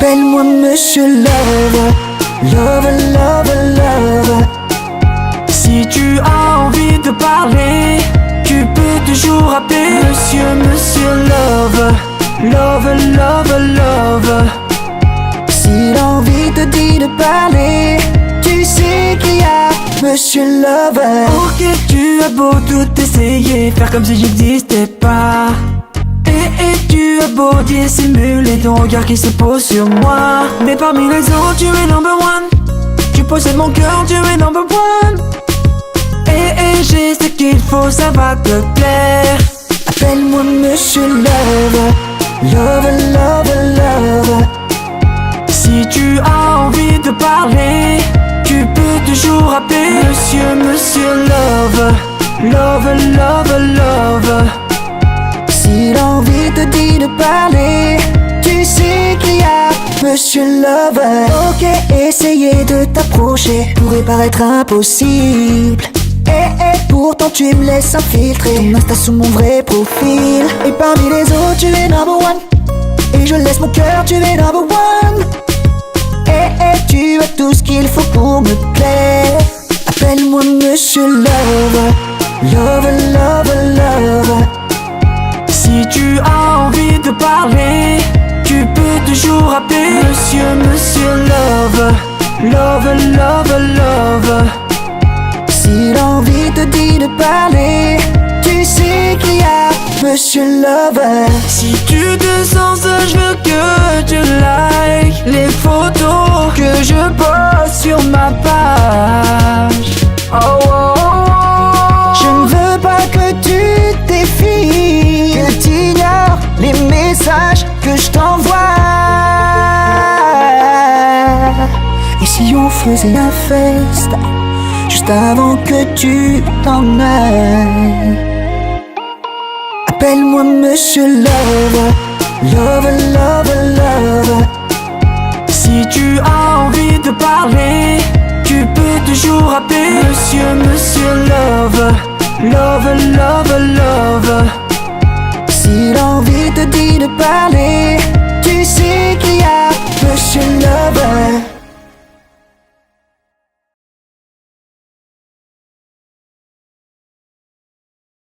Appelle-moi Monsieur Love, Love, Love, Love. Si tu as envie de parler, tu peux toujours appeler Monsieur Love, Love, Love, Love. Si l'envie te dit de parler, tu sais qu'il y a Monsieur Love. Ok, tu as beau tout essayer, faire comme si j'existais pas. Et tu as beau dissimuler ton regard qui se pose sur moi, mais parmi les autres tu es number one. Tu possèdes mon cœur, tu es number one. Et j'ai ce qu'il faut, ça va te plaire. Appelle-moi Monsieur Love, Love, Love, Love. Si tu as envie de parler, tu peux toujours appeler Monsieur Love, Love, Love, Love. Si l'envie te dit de parler, tu sais qu'il y a Monsieur Love. Ok, essayer de t'approcher pourrait paraître impossible. Et pourtant tu me laisses infiltrer ton Insta sous mon vrai profil. Et parmi les autres tu es number one. Et je laisse mon cœur, tu es number one. Et tu as tout ce qu'il faut pour me plaire. Appelle-moi Monsieur Love, Love, Love, Love. Si tu as envie de parler, tu peux toujours appeler Monsieur Love, Love, Love, Love. Si l'envie te dit de parler, tu sais qu'il y a Monsieur Love. Si tu te sens seul, je veux que tu likes les photos que je poste sur ma page. Oh, oh, oh. Je ne veux pas que tu défies, que tu ignores les messages que je t'envoie. Et si on faisait un fest juste avant que tu t'en ailles? Appelle-moi Monsieur Love, Love, Love, Love. Si tu as envie de parler, tu peux toujours appeler Monsieur Love, Love, Love, Love. Si l'envie te dit